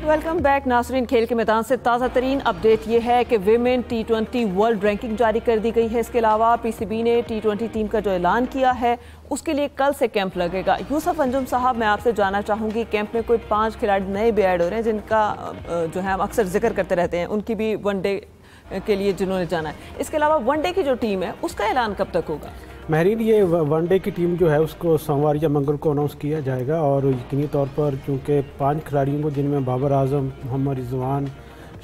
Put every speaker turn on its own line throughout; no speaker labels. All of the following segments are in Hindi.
वेलकम बैक नाजरीन। खेल के मैदान से ताज़ा तरीन अपडेट ये है कि विमेन T20 वर्ल्ड रैंकिंग जारी कर दी गई है। इसके अलावा पीसीबी ने T20 टीम का जो ऐलान किया है उसके लिए कल से कैंप लगेगा। यूसुफ अंजुम साहब, मैं आपसे जानना चाहूँगी, कैंप में कोई 5 खिलाड़ी नए भी ऐड हो रहे हैं जिनका जो है हम अक्सर जिक्र करते रहते हैं, उनकी भी वनडे के लिए जिन्होंने जाना है। इसके अलावा वनडे की जो टीम है उसका ऐलान कब तक होगा?
महरीन, ये वनडे की टीम जो है उसको सोमवार या मंगल को अनाउंस किया जाएगा और यकीनी तौर पर चूँकि 5 खिलाड़ियों को, जिनमें बाबर आजम, मोहम्मद रिजवान,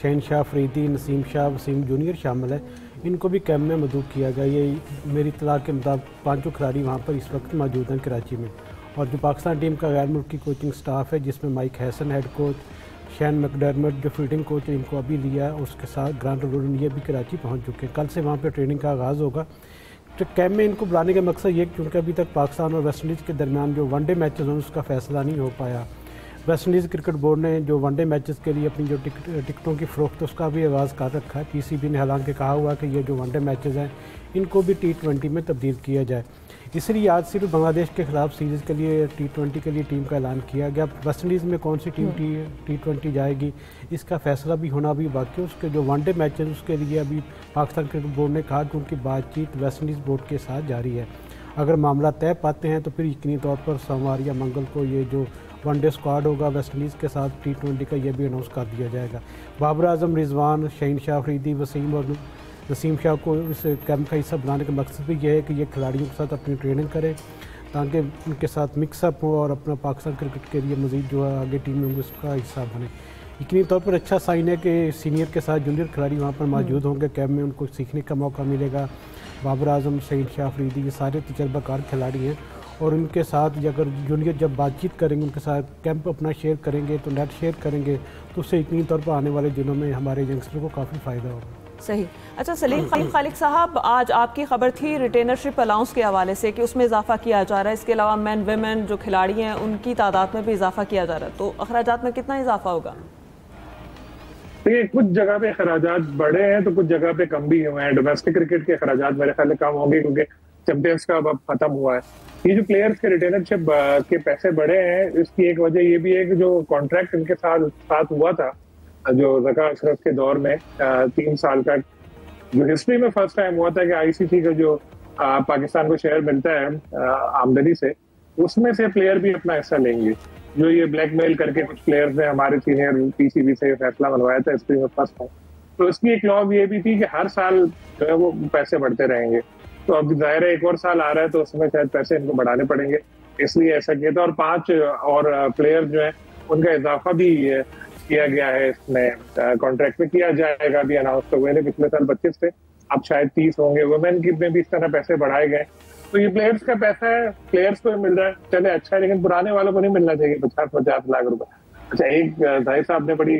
शहनशाह अफरीदी, नसीम शाह, वसीम जूनियर शामिल है, इनको भी कैंप में मदऊ किया गया। ये मेरी इत्तला के मुताबिक 5 खिलाड़ी वहाँ पर इस वक्त मौजूद हैं कराची में। और जो पाकिस्तान टीम का गैर मुल्की कोचिंग स्टाफ है, जिसमें Mike Hesson head coach, Shane McDermott जो फील्डिंग कोच है, इनको अभी लिया है, उसके साथ ग्रांट रोडन ये भी कराची पहुँच चुके हैं। कल से वहाँ पर ट्रेनिंग का आगाज़ होगा। तो कैंप में इनको बुलाने का मकसद ये, क्योंकि अभी तक पाकिस्तान और वेस्ट इंडीज़ के दरमियान जो वनडे मैचेस हैं उसका फैसला नहीं हो पाया। वेस्ट इंडीज़ क्रिकेट बोर्ड ने जो वनडे मैचेस के लिए अपनी जो टिकटों की फ़रोख्त उसका भी आगाज़ कर रखा है। पीसीबी ने हालांकि कहा हुआ कि ये जो वनडे मैचेस हैं इनको भी T20 में तब्दील किया जाए। इसलिए आज सिर्फ बांग्लादेश के ख़िलाफ़ सीरीज़ के लिए T20 के लिए टीम का ऐलान किया गया। वेस्ट इंडीज़ में कौन सी टीम T20 जाएगी इसका फैसला भी होना भी बाकी है। उसके जो वनडे मैच है उसके लिए अभी पाकिस्तान क्रिकेट बोर्ड ने कहा कि उनकी बातचीत वेस्ट इंडीज़ बोर्ड के साथ जारी है। अगर मामला तय पाते हैं तो फिर यकीनी तौर पर सोमवार या मंगल को ये जो वनडे स्क्वाड होगा वेस्ट इंडीज़ के साथ T20 का ये भी अनाउंस कर दिया जाएगा। बाबर आजम, रिजवान, शहनशाह अफरीदी, वसीम और नसीम शाह को इस कैंप का हिस्सा बनाने का मकसद भी यह है कि ये खिलाड़ियों के साथ अपनी ट्रेनिंग करें ताकि उनके साथ मिक्सअप हो और अपना पाकिस्तान क्रिकेट के लिए मज़ीद जो है आगे टीम में उसका हिस्सा बने। यकीनी तौर पर अच्छा साइन है कि सीनियर के साथ जूनियर खिलाड़ी वहाँ पर मौजूद होंगे। कैंप में उनको सीखने का मौका मिलेगा। बाबर आजम, शहनशाह अफरीदी, ये सारे तजर्बाकार खिलाड़ी हैं और उनके साथ अगर जूनियर जब बातचीत करेंगे, उनके साथ कैंप अपना शेयर करेंगे, तो नेट शेयर करेंगे, तो उससे यकीनी तौर पर आने वाले दिनों में हमारे यंगस्टरों को काफ़ी फ़ायदा होगा।
सही। अच्छा सलीम खालिक साहब, आज आपकी खबर थी रिटेनरशिप अलाउंस के हवाले से कि उसमें इजाफा किया जा रहा है। इसके अलावा मैन वेमेन जो खिलाड़ी हैं उनकी तादाद में भी इजाफा किया जा रहा है, तो अखराजात में कितना इजाफा होगा?
देखिए, कुछ जगह पे अखराजात बढ़े हैं तो कुछ जगह पे कम भी हुए हैं। डोमेस्टिक क्रिकेट के अखराजात मेरे ख्याल कम होंगे क्योंकि चैंपियंस का अब खत्म हुआ है। ये जो प्लेयर्स के रिटेनरशिप के पैसे बढ़े हैं, इसकी एक वजह ये भी है कि जो कॉन्ट्रैक्ट इनके साथ हुआ था, जो ज़का अशरफ के दौर में 3 साल का, जो हिस्ट्री में फर्स्ट टाइम हुआ था कि आईसीसी का जो पाकिस्तान को शेयर मिलता है आमदनी से, उसमें से प्लेयर भी अपना हिस्सा लेंगे। जो ये ब्लैकमेल करके कुछ प्लेयर्स ने हमारे सीनियर पीसीबी से फैसला मनवाया था हिस्ट्री में फर्स्ट टाइम, तो इसकी एक क्लॉज ये भी थी कि हर साल जो है वो पैसे बढ़ते रहेंगे। तो अब जाहिर है एक और साल आ रहा है तो उसमें शायद पैसे इनको बढ़ाने पड़ेंगे, इसलिए ऐसा किया था। और 5 और प्लेयर जो है उनका इजाफा भी किया गया है, इसमें कॉन्ट्रैक्ट में किया जाएगा। अभी अनाउंस तो हुए थे, पिछले साल 25 थे, अब शायद 30 होंगे। वुमेन की में भी इस तरह पैसे बढ़ाए गए। तो ये प्लेयर्स का पैसा है, प्लेयर्स को मिल रहा है, चले अच्छा है, लेकिन पुराने वालों को नहीं मिलना चाहिए 50-50 लाख रुपए। अच्छा, एक जाहिर साहब ने बड़ी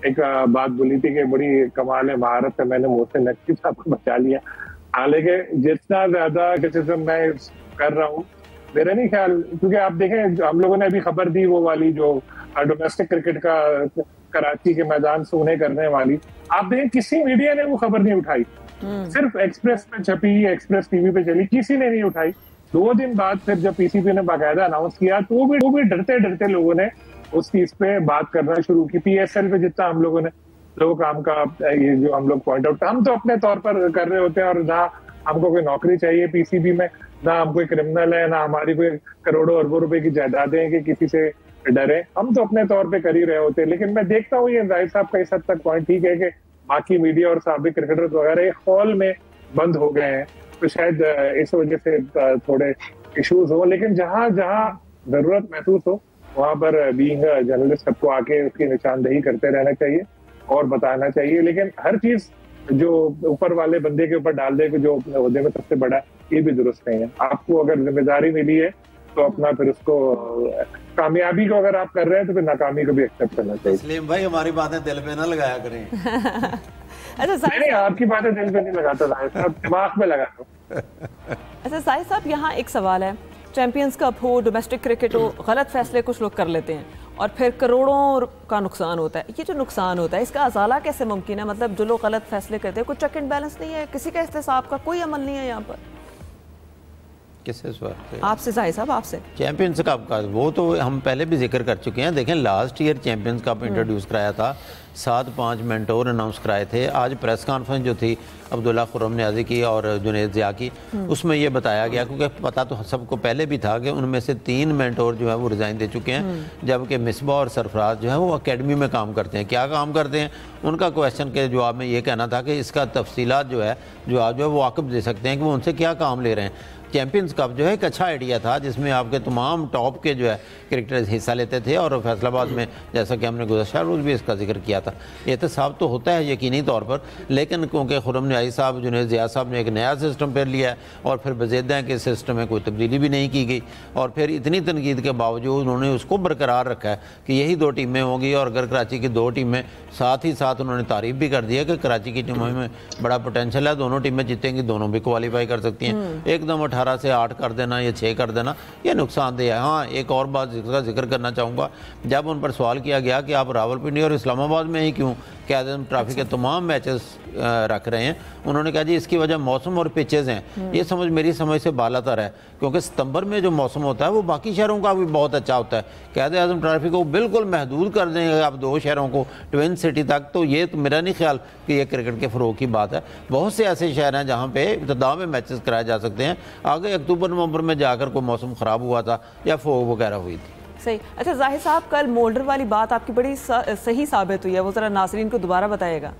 एक बात बोली थी कि बड़ी कमाल है, महारत है, मैंने मुंह से नक्की साहब को बचा लिया। हालांकि जितना ज्यादा क्रिटिसिज्म मैं कर रहा हूँ, मेरा नहीं ख्याल, क्योंकि आप देखें हम लोगों ने अभी खबर दी वो वाली जो डोमेस्टिक क्रिकेट का कराची के मैदान से उन्हें करने वाली, आप देखें किसी मीडिया ने वो खबर नहीं उठाई। सिर्फ एक्सप्रेस पे छपी, एक्सप्रेस टीवी पे चली, किसी ने नहीं उठाई। 2 दिन बाद फिर जब पीसीबी ने बाकायदा अनाउंस किया तो वो भी डरते डरते लोगों ने उस चीज पे बात करना शुरू की। पीएसएल पे जितना हम लोगों ने लोग काम का ये जो हम लोग पॉइंट आउट, हम तो अपने तौर पर कर रहे होते हैं और ना हमको कोई नौकरी चाहिए पीसीबी में, ना हम कोई क्रिमिनल है, ना हमारी कोई करोड़ों अरबों रुपए की जायदादें हैं कि किसी से डरे, हम तो अपने तौर पे कर ही रहे होते हैं। लेकिन मैं देखता हूँ ये जाहिर साहब का इस हद तक पॉइंट ठीक है कि बाकी मीडिया और साबिक क्रिकेटर वगैरह एक हॉल में बंद हो गए हैं, तो शायद इस वजह से थोड़े इश्यूज हो। लेकिन जहां जहां जरूरत महसूस हो वहां पर बीइंग जर्नलिस्ट सबको आके उसकी निशानदेही करते रहना चाहिए और बताना चाहिए। लेकिन हर चीज जो ऊपर वाले बंदे के ऊपर डाल दे कि जो अपने ओहदे में सबसे बड़ा, ये भी दुरुस्त नहीं है। आपको अगर जिम्मेदारी मिली है तो अपना फिर उसको, कामयाबी को अगर आप कर रहे हैं तो फिर नाकामी को भी एक्सेप्ट करना चाहिए।
सलीम भाई, हमारी बातें दिल पे ना लगाया करें।
अच्छा,
नहीं, आपकी बातें दिल पे नहीं लगाता साहब, दिमाग में लगाता हूं।
अच्छा साहिब साहब, यहाँ एक सवाल है, चैंपियंस कप हो, डोमेस्टिक क्रिकेट हो, गलत फैसले कुछ लोग कर लेते हैं और फिर करोड़ों का नुकसान होता है। ये जो नुकसान होता है इसका अजाला कैसे मुमकिन है? मतलब जो लोग गलत फैसले करते हैं, कोई चेक एंड बैलेंस नहीं है, किसी का एहतसाब का कोई अमल नहीं है यहाँ पर?
किससे सवाल
आपसे जाहिर साहब, आपसे
चैंपियंस कप का वो तो हम पहले भी जिक्र कर चुके हैं। देखें last year champions cup introduce कराया था, 7-5 मेंटोर अनाउंस कराए थे। आज प्रेस कॉन्फ्रेंस जो थी अब्दुल्ला खुर्रम नियाज़ी की और जुनैद ज़िया की, उसमें ये बताया गया, क्योंकि पता तो सबको पहले भी था कि उनमें से 3 मेंटोर जो है वो रिज़ाइन दे चुके हैं, जबकि मिसबा और सरफराज जो है वो अकेडमी में काम करते हैं। क्या काम करते हैं, उनका क्वेश्चन के जवाब में ये कहना था कि इसका तफसीलात जो है वो वाकिफ दे सकते हैं कि वो उनसे क्या काम ले रहे हैं। चैंपियंस कप जो है एक अच्छा आइडिया था, जिसमें आपके तमाम टॉप के जो है क्रिकेटर्स हिस्सा लेते थे, और फैसलाबाद में जैसा कि हमने गुज़श्ता रोज़ भी इसका जिक्र किया था। एहतसाब तो होता है यकीनी तौर पर, लेकिन क्योंकि खुर्रम नियाज़ी साहब, जुनैद ज़िया साहब ने एक नया सिस्टम फिर लिया है, और फिर बज़ेदा है कि सिस्टम में कोई तब्दीली भी नहीं की गई, और फिर इतनी तनकीद के बावजूद उन्होंने उसको बरकरार रखा है कि यही 2 टीमें होंगी। और अगर कराची की 2 टीमें, साथ ही साथ उन्होंने तारीफ़ भी कर दी है कि कराची की टीमों में बड़ा पोटेंशियल है, दोनों टीमें जीतेंगी, दोनों भी क्वालिफाई कर सकती हैं। एकदम 18 से 8 कर देना या 6 कर देना ये नुकसानदेह है। हाँ, एक और बात जिसका जिक्र करना चाहूँगा, जब उन पर सवाल किया गया कि आप रावलपिंडी और इस्लामाबाद में ही क्यों क़यादत ट्रॉफी के तमाम मैचेस रख रहे हैं, उन्होंने कहा जी इसकी वजह मौसम और पिचेज़ हैं। ये समझ मेरी समझ से बालातर है, क्योंकि सितंबर में जो मौसम होता है वो बाकी शहरों का भी बहुत अच्छा होता है। क़यादत ट्रॉफी को बिल्कुल महदूद कर देंगे आप 2 शहरों को, ट्विन सिटी तक, तो ये तो मेरा नहीं ख्याल कि ये क्रिकेट के फ़रोग़ की बात है। बहुत से ऐसे शहर हैं जहाँ पे इब्तिदा में मैचेस कराए जा सकते हैं। आगे अक्टूबर नवंबर में जाकर कोई मौसम ख़राब हुआ था या फोग वगैरह हुई थी।
सही। अच्छा जाहिर साहब, कल मोल्डर वाली बात आपकी बड़ी सही साबित हुई है, वो ज़रा नाज़रीन को दोबारा बताइएगा।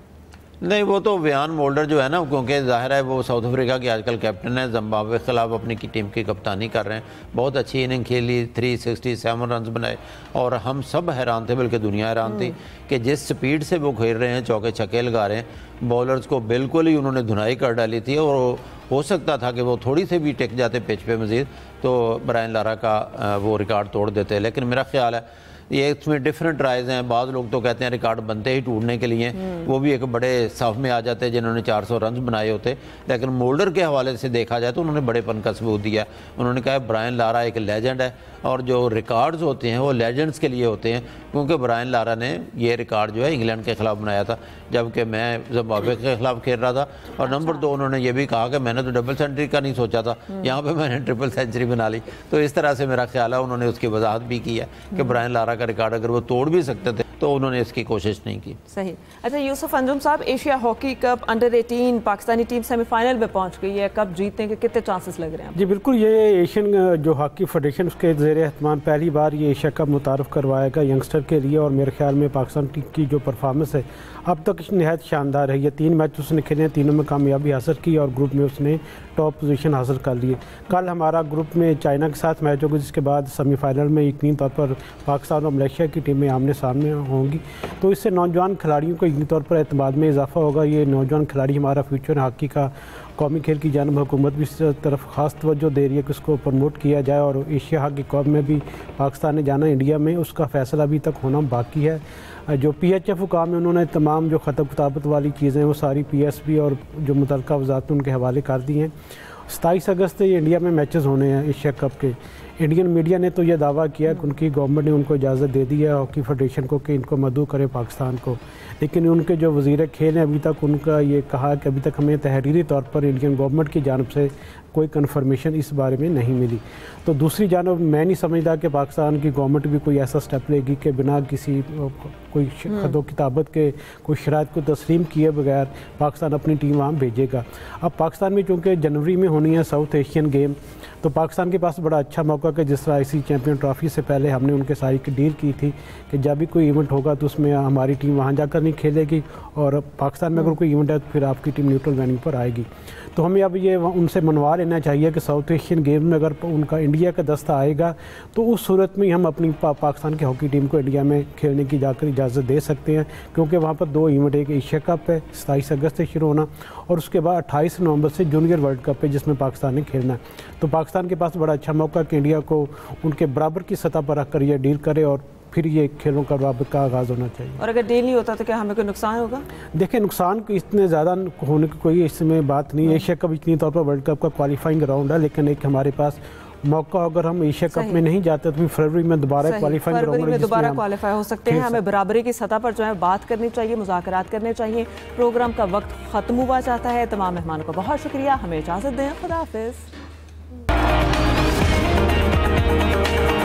नहीं, वो तो व्यान मोल्डर जो है ना, क्योंकि ज़ाहिर है वो साउथ अफ्रीका के आजकल कैप्टन है, जिम्बाब्वे के खिलाफ अपनी टीम की कप्तानी कर रहे हैं। बहुत अच्छी इनिंग खेली, 367 रन बनाए, और हम सब हैरान थे, बल्कि दुनिया हैरान थी कि जिस स्पीड से वो खेल रहे हैं, चौके छक्के लगा रहे हैं, बॉलर्स को बिल्कुल ही उन्होंने धुनाई कर डाली थी। और हो सकता था कि वो थोड़ी से भी टिक जाते पिच पे मज़ीद, तो ब्रायन लारा का वो रिकॉर्ड तोड़ देते। लेकिन मेरा ख्याल है ये इसमें डिफरेंट राइज हैं। बाद लोग तो कहते हैं रिकॉर्ड बनते ही टूटने के लिए, वो भी एक बड़े साफ में आ जाते हैं जिन्होंने 400 रन बनाए होते। लेकिन मोल्डर के हवाले से देखा जाए तो उन्होंने बड़ेपन का सबूत दिया। उन्होंने कहा ब्रायन लारा एक लेजेंड है, और जो रिकॉर्ड्स होते हैं वो लेजेंड्स के लिए होते हैं, क्योंकि ब्रायन लारा ने ये रिकॉर्ड जो है इंग्लैंड के खिलाफ बनाया था, जबकि मैं जिम्बाब्वे के खिलाफ खेल रहा था। और नंबर 2 उन्होंने ये भी कहा कि मैंने तो डबल सेंचुरी का नहीं सोचा था, यहाँ पे मैंने ट्रिपल सेंचुरी बना ली। तो इस तरह से मेरा ख्याल है उन्होंने उसकी वजाहत भी की है कि ब्रायन लारा का रिकॉर्ड अगर वो तोड़ भी सकते थे तो उन्होंने इसकी कोशिश नहीं की।
सही। अच्छा यूसुफ अंजुम साहब, Asia hockey cup under 18 Pakistani team semifinal में पहुंच गई है, कप जीतने के कितने चांसेस लग रहे हैं?
जी बिल्कुल, ये एशियन जो हॉकी फेडरेशन उसके ज़ेर एहतमाम पहली बार ये एशिया कप मुतारफ़ करवाएगा यंगस्टर के लिए, और मेरे ख्याल में पाकिस्तान की जो परफॉर्मेंस है अब तक नहायत शानदार है। ये 3 मैच उसने खेले, तीनों में कामयाबी हासिल की और ग्रुप में उसने टॉप पोजीशन हासिल कर ली। कल हमारा ग्रुप में चाइना के साथ मैच होगा, जिसके बाद सेमीफाइनल में यकीनी तौर पर पाकिस्तान और मलेशिया की टीमें आमने सामने होंगी। तो इससे नौजवान खिलाड़ियों को यकीनी तौर पर एतमाद में इजाफा होगा। ये नौजवान खिलाड़ी हमारा फ्यूचर हॉकी का कौमी खेल की जानब हुकूमत भी इस तरफ ख़ास तवज्जो दे रही है कि उसको प्रमोट किया जाए, और एशिया हॉकी कप में भी पाकिस्तान ने जाना इंडिया में, उसका फ़ैसला अभी तक होना बाकी है। जो PHF हुकाम है उन्होंने तमाम जो ख़तब किताबत वाली चीज़ें वो सारी PSB और जो मुतल्लिक़ा वज़ारत उनके हवाले कर दी हैं। 27 अगस्त से इंडिया में मैचेस होने हैं एशिया कप के। इंडियन मीडिया ने तो यह दावा किया कि उनकी गवर्नमेंट ने उनको इजाज़त दे दी है हॉकी फेडरेशन को कि इनको मदऊ करे पाकिस्तान को, लेकिन उनके जो वज़ीर खेल हैं अभी तक उनका ये कहा कि अभी तक हमें तहरीरी तौर पर इंडियन गवर्नमेंट की जानब से कोई कन्फर्मेशन इस बारे में नहीं मिली। तो दूसरी जानब मैं नहीं समझता कि पाकिस्तान की गवर्नमेंट भी कोई ऐसा स्टेप लेगी कि बिना किसी कोई खदो किताबत के कोई शराइत को तस्लीम किए बगैर पाकिस्तान अपनी टीम वहाँ भेजेगा। अब पाकिस्तान में चूँकि जनवरी में होनी है साउथ एशियन गेम, तो पाकिस्तान के पास बड़ा अच्छा मौका कि जिस तरह ICC चैम्पियन ट्रॉफी से पहले हमने उनके साथ एक डील की थी कि जब भी कोई इवेंट होगा तो उसमें हमारी टीम वहाँ जाकर नहीं खेलेगी, और पाकिस्तान में अगर कोई इवेंट है तो फिर आपकी टीम न्यूट्रल वेन्यू पर आएगी। तो हमें अब ये उनसे मनवा लेना चाहिए कि साउथ एशियन गेम में अगर उनका इंडिया का दस्ता आएगा तो उस सूरत में हम अपनी पाकिस्तान की हॉकी टीम को इंडिया में खेलने की जाकर इजाज़त दे सकते हैं, क्योंकि वहाँ पर 2 इवेंट, एक एशिया कप है 27 अगस्त से शुरू होना, और उसके बाद 28 नवंबर से जूनियर वर्ल्ड कप है जिसमें पाकिस्तान ने खेलना है। तो पाकिस्तान के पास बड़ा अच्छा मौका कि इंडिया को उनके बराबर की सतह पर रखकर यह डील करे और फिर ये खेलों का रवाबत का आगाज़ होना चाहिए।
और अगर डील नहीं होता तो क्या हमें कोई नुकसान होगा? देखिए,
नुकसान इतने ज़्यादा होने की कोई इसमें बात नहीं है। एशिया कप इतनी तौर पर वर्ल्ड कप का क्वालिफाइंग राउंड है, लेकिन एक हमारे पास मौका, अगर हम एशिया कप में नहीं जाते तो फरवरी में दोबारा क्वालिफाइंग
फरवरी में दोबारा क्वालिफाई हो सकते हैं। हमें बराबरी की सतह पर जो है बात करनी चाहिए, मुज़ाकरात करने चाहिए। प्रोग्राम का वक्त ख़त्म हुआ जाता है। तमाम मेहमानों का बहुत शुक्रिया, हमें इजाज़त दें, खुदा हाफ़िज़। है।